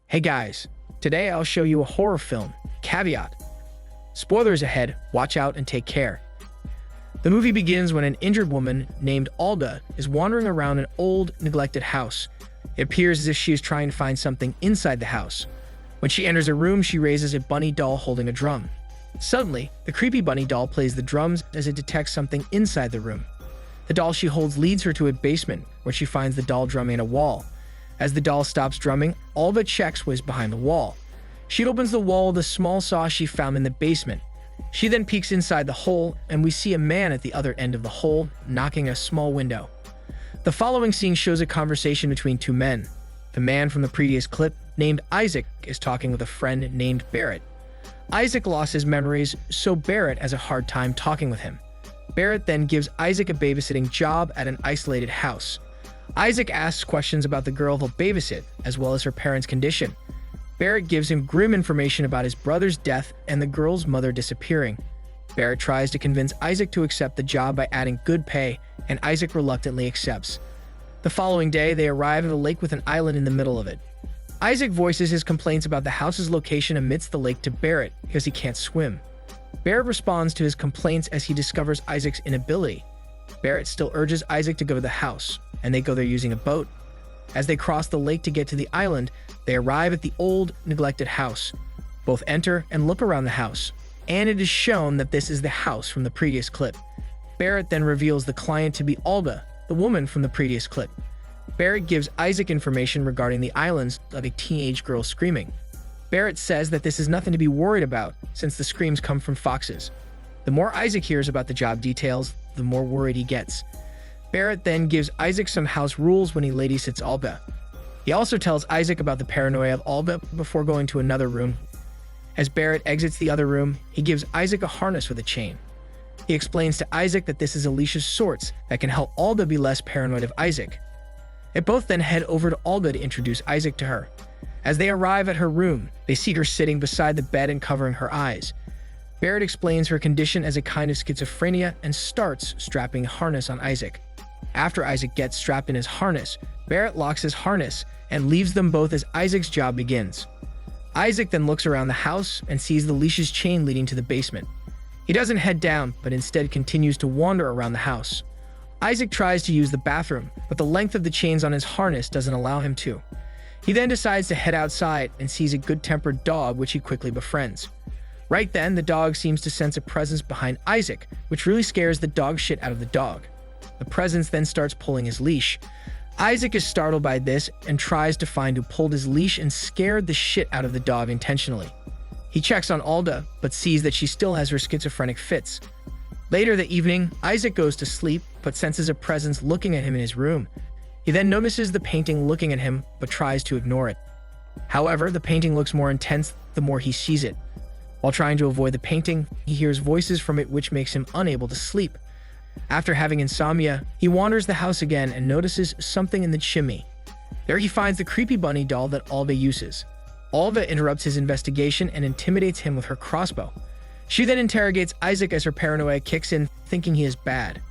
Hey guys, today I'll show you a horror film. Caveat. Spoilers ahead, watch out and take care. The movie begins when an injured woman named Alda is wandering around an old, neglected house. It appears as if she is trying to find something inside the house. When she enters a room, she raises a bunny doll holding a drum. Suddenly, the creepy bunny doll plays the drums as it detects something inside the room. The doll she holds leads her to a basement, where she finds the doll drumming at a wall. As the doll stops drumming, Alda checks what is behind the wall. She opens the wall with a small saw she found in the basement. She then peeks inside the hole, and we see a man at the other end of the hole, knocking a small window. The following scene shows a conversation between two men. The man from the previous clip, named Isaac, is talking with a friend named Barrett. Isaac lost his memories, so Barrett has a hard time talking with him. Barrett then gives Isaac a babysitting job at an isolated house. Isaac asks questions about the girl he'll babysit, as well as her parents' condition. Barrett gives him grim information about his brother's death and the girl's mother disappearing. Barrett tries to convince Isaac to accept the job by adding good pay, and Isaac reluctantly accepts. The following day, they arrive at a lake with an island in the middle of it. Isaac voices his complaints about the house's location amidst the lake to Barrett because he can't swim. Barrett responds to his complaints as he discovers Isaac's inability. Barrett still urges Isaac to go to the house, and they go there using a boat. As they cross the lake to get to the island, they arrive at the old, neglected house. Both enter and look around the house, and it is shown that this is the house from the previous clip. Barrett then reveals the client to be Alda, the woman from the previous clip. Barrett gives Isaac information regarding the islands of a teenage girl screaming. Barrett says that this is nothing to be worried about, since the screams come from foxes. The more Isaac hears about the job details, the more worried he gets. Barrett then gives Isaac some house rules when he ladysits Alba. He also tells Isaac about the paranoia of Alba before going to another room. As Barrett exits the other room, he gives Isaac a harness with a chain. He explains to Isaac that this is Alicia's sorts that can help Alba be less paranoid of Isaac. They both then head over to Alba to introduce Isaac to her. As they arrive at her room, they see her sitting beside the bed and covering her eyes. Barrett explains her condition as a kind of schizophrenia and starts strapping a harness on Isaac. After Isaac gets strapped in his harness, Barrett locks his harness and leaves them both as Isaac's job begins. Isaac then looks around the house and sees the leash's chain leading to the basement. He doesn't head down, but instead continues to wander around the house. Isaac tries to use the bathroom, but the length of the chains on his harness doesn't allow him to. He then decides to head outside and sees a good-tempered dog, which he quickly befriends. Right then, the dog seems to sense a presence behind Isaac, which really scares the dog shit out of the dog. The presence then starts pulling his leash. Isaac is startled by this and tries to find who pulled his leash and scared the shit out of the dog intentionally. He checks on Alda, but sees that she still has her schizophrenic fits. Later that evening, Isaac goes to sleep, but senses a presence looking at him in his room. He then notices the painting looking at him, but tries to ignore it. However, the painting looks more intense the more he sees it. While trying to avoid the painting, he hears voices from it which makes him unable to sleep. After having insomnia, he wanders the house again and notices something in the chimney. There he finds the creepy bunny doll that Alba uses. Alba interrupts his investigation and intimidates him with her crossbow. She then interrogates Isaac as her paranoia kicks in, thinking he is bad.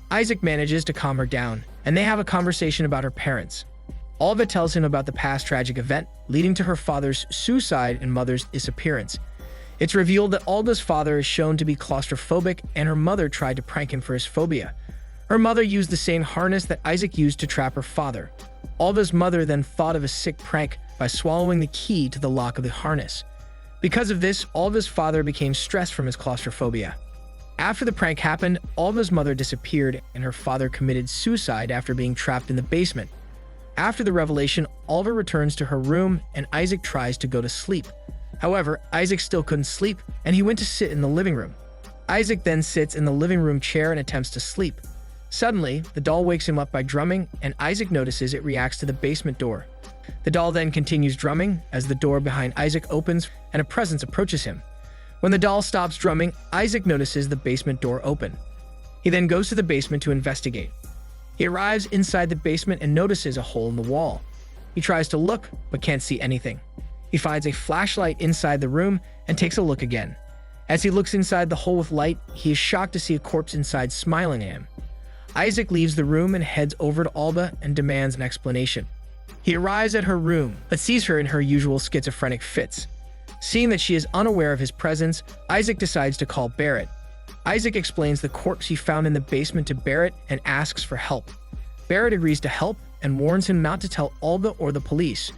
Isaac manages to calm her down, and they have a conversation about her parents. Alba tells him about the past tragic event, leading to her father's suicide and mother's disappearance. It's revealed that Alda's father is shown to be claustrophobic, and her mother tried to prank him for his phobia. Her mother used the same harness that Isaac used to trap her father. Alda's mother then thought of a sick prank by swallowing the key to the lock of the harness. Because of this, Alda's father became stressed from his claustrophobia. After the prank happened, Alda's mother disappeared, and her father committed suicide after being trapped in the basement. After the revelation, Alda returns to her room, and Isaac tries to go to sleep. However, Isaac still couldn't sleep, and he went to sit in the living room. Isaac then sits in the living room chair and attempts to sleep. Suddenly, the doll wakes him up by drumming, and Isaac notices it reacts to the basement door. The doll then continues drumming as the door behind Isaac opens and a presence approaches him. When the doll stops drumming, Isaac notices the basement door open. He then goes to the basement to investigate. He arrives inside the basement and notices a hole in the wall. He tries to look, but can't see anything. He finds a flashlight inside the room and takes a look again. As he looks inside the hole with light, he is shocked to see a corpse inside smiling at him. Isaac leaves the room and heads over to Alba and demands an explanation. He arrives at her room, but sees her in her usual schizophrenic fits. Seeing that she is unaware of his presence, Isaac decides to call Barrett. Isaac explains the corpse he found in the basement to Barrett and asks for help. Barrett agrees to help and warns him not to tell Alba or the police.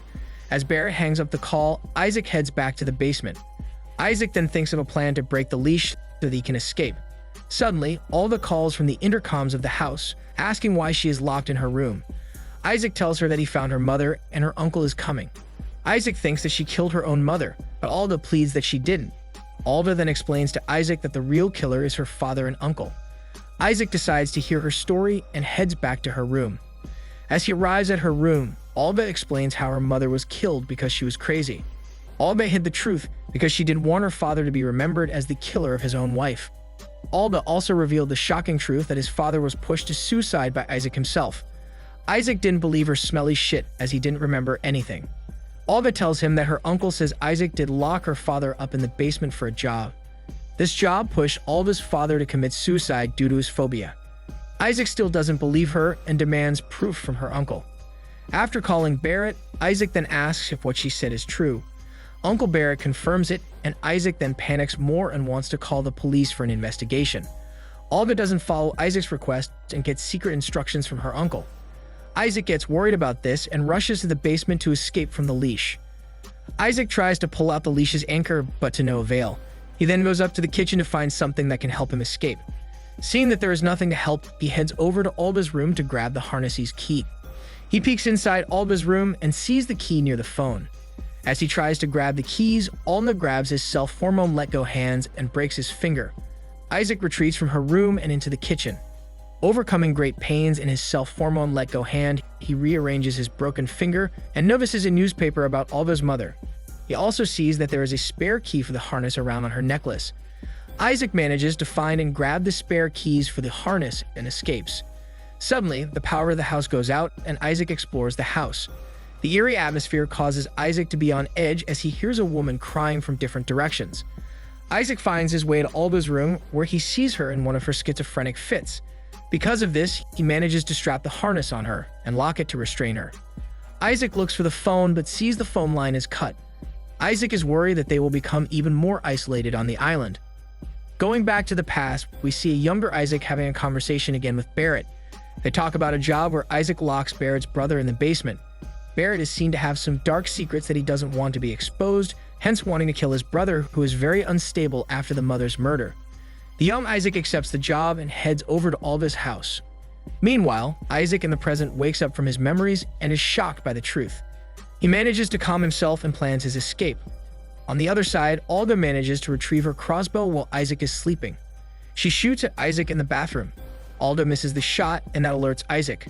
As Barrett hangs up the call, Isaac heads back to the basement. Isaac then thinks of a plan to break the leash so that he can escape. Suddenly, Alba calls from the intercoms of the house, asking why she is locked in her room. Isaac tells her that he found her mother and her uncle is coming. Isaac thinks that she killed her own mother, but Alba pleads that she didn't. Alba then explains to Isaac that the real killer is her father and uncle. Isaac decides to hear her story and heads back to her room. As he arrives at her room, Alba explains how her mother was killed because she was crazy. Alba hid the truth because she didn't want her father to be remembered as the killer of his own wife. Alba also revealed the shocking truth that his father was pushed to suicide by Isaac himself. Isaac didn't believe her smelly shit as he didn't remember anything. Alba tells him that her uncle says Isaac did lock her father up in the basement for a job. This job pushed Alba's father to commit suicide due to his phobia. Isaac still doesn't believe her and demands proof from her uncle. After calling Barrett, Isaac then asks if what she said is true. Uncle Barrett confirms it, and Isaac then panics more and wants to call the police for an investigation. Alba doesn't follow Isaac's request and gets secret instructions from her uncle. Isaac gets worried about this and rushes to the basement to escape from the leash. Isaac tries to pull out the leash's anchor, but to no avail. He then goes up to the kitchen to find something that can help him escape. Seeing that there is nothing to help, he heads over to Alba's room to grab the harness's key. He peeks inside Alba's room and sees the key near the phone. As he tries to grab the keys, Alba grabs his self-hormone let-go hands and breaks his finger. Isaac retreats from her room and into the kitchen. Overcoming great pains in his self-hormone let-go hand, he rearranges his broken finger and notices a newspaper about Alba's mother. He also sees that there is a spare key for the harness around on her necklace. Isaac manages to find and grab the spare keys for the harness and escapes. Suddenly, the power of the house goes out and Isaac explores the house. The eerie atmosphere causes Isaac to be on edge as he hears a woman crying from different directions. Isaac finds his way to Alba's room where he sees her in one of her schizophrenic fits. Because of this, he manages to strap the harness on her and lock it to restrain her. Isaac looks for the phone but sees the phone line is cut. Isaac is worried that they will become even more isolated on the island. Going back to the past, we see a younger Isaac having a conversation again with Barrett. They talk about a job where Isaac locks Barrett's brother in the basement. Barrett is seen to have some dark secrets that he doesn't want to be exposed, hence wanting to kill his brother, who is very unstable after the mother's murder. The young Isaac accepts the job and heads over to Alba's house. Meanwhile, Isaac in the present wakes up from his memories and is shocked by the truth. He manages to calm himself and plans his escape. On the other side, Alba manages to retrieve her crossbow while Isaac is sleeping. She shoots at Isaac in the bathroom. Alba misses the shot and that alerts Isaac.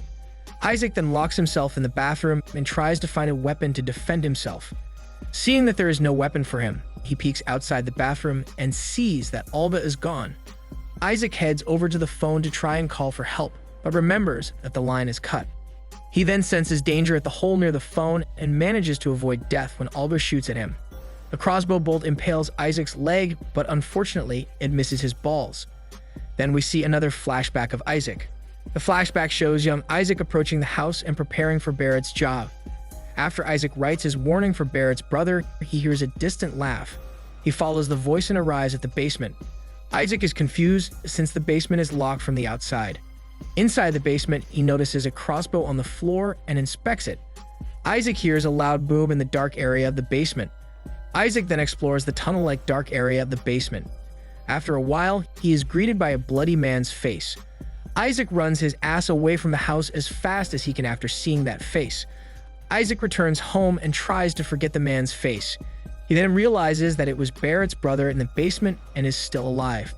Isaac then locks himself in the bathroom and tries to find a weapon to defend himself. Seeing that there is no weapon for him, he peeks outside the bathroom and sees that Alba is gone. Isaac heads over to the phone to try and call for help, but remembers that the line is cut. He then senses danger at the hole near the phone and manages to avoid death when Alba shoots at him. The crossbow bolt impales Isaac's leg, but unfortunately, it misses his balls. Then we see another flashback of Isaac. The flashback shows young Isaac approaching the house and preparing for Barrett's job. After Isaac writes his warning for Barrett's brother, he hears a distant laugh. He follows the voice and arrives at the basement. Isaac is confused since the basement is locked from the outside. Inside the basement, he notices a crossbow on the floor and inspects it. Isaac hears a loud boom in the dark area of the basement. Isaac then explores the tunnel-like dark area of the basement. After a while, he is greeted by a bloody man's face. Isaac runs his ass away from the house as fast as he can after seeing that face. Isaac returns home and tries to forget the man's face. He then realizes that it was Barrett's brother in the basement and is still alive.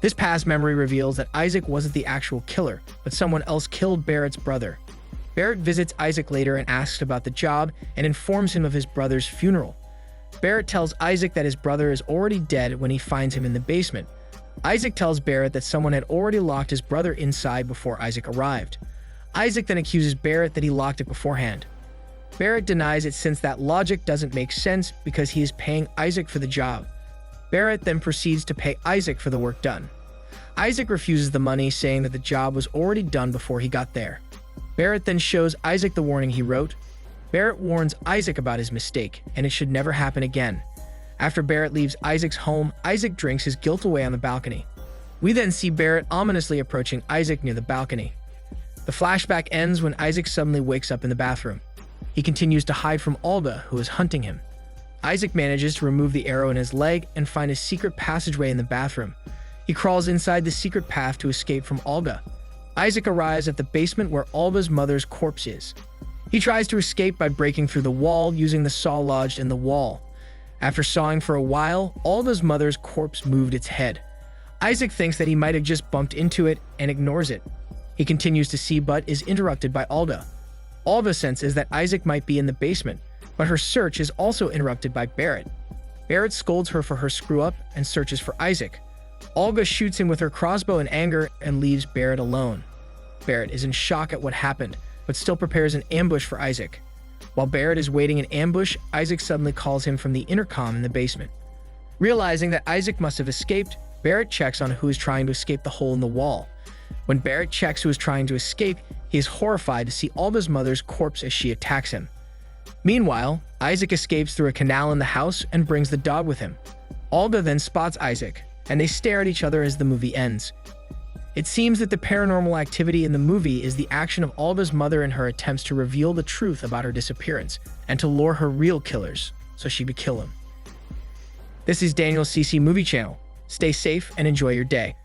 This past memory reveals that Isaac wasn't the actual killer, but someone else killed Barrett's brother. Barrett visits Isaac later and asks about the job and informs him of his brother's funeral. Barrett tells Isaac that his brother is already dead when he finds him in the basement. Isaac tells Barrett that someone had already locked his brother inside before Isaac arrived. Isaac then accuses Barrett that he locked it beforehand. Barrett denies it since that logic doesn't make sense because he is paying Isaac for the job. Barrett then proceeds to pay Isaac for the work done. Isaac refuses the money, saying that the job was already done before he got there. Barrett then shows Isaac the warning he wrote. Barrett warns Isaac about his mistake, and it should never happen again. After Barrett leaves Isaac's home, Isaac drinks his guilt away on the balcony. We then see Barrett ominously approaching Isaac near the balcony. The flashback ends when Isaac suddenly wakes up in the bathroom. He continues to hide from Alda, who is hunting him. Isaac manages to remove the arrow in his leg and find a secret passageway in the bathroom. He crawls inside the secret path to escape from Alda. Isaac arrives at the basement where Alda's mother's corpse is. He tries to escape by breaking through the wall using the saw lodged in the wall. After sawing for a while, Alda's mother's corpse moved its head. Isaac thinks that he might have just bumped into it and ignores it. He continues to see but is interrupted by Alda. Alda senses that Isaac might be in the basement, but her search is also interrupted by Barrett. Barrett scolds her for her screw-up and searches for Isaac. Olga shoots him with her crossbow in anger and leaves Barrett alone. Barrett is in shock at what happened, but still prepares an ambush for Isaac. While Barrett is waiting in ambush, Isaac suddenly calls him from the intercom in the basement. Realizing that Isaac must have escaped, Barrett checks on who is trying to escape the hole in the wall. When Barrett checks who is trying to escape, he is horrified to see Alda's mother's corpse as she attacks him. Meanwhile, Isaac escapes through a canal in the house and brings the dog with him. Alda then spots Isaac, and they stare at each other as the movie ends. It seems that the paranormal activity in the movie is the action of Alda's mother in her attempts to reveal the truth about her disappearance and to lure her real killers so she would kill him. This is Daniel's CC Movie Channel. Stay safe and enjoy your day.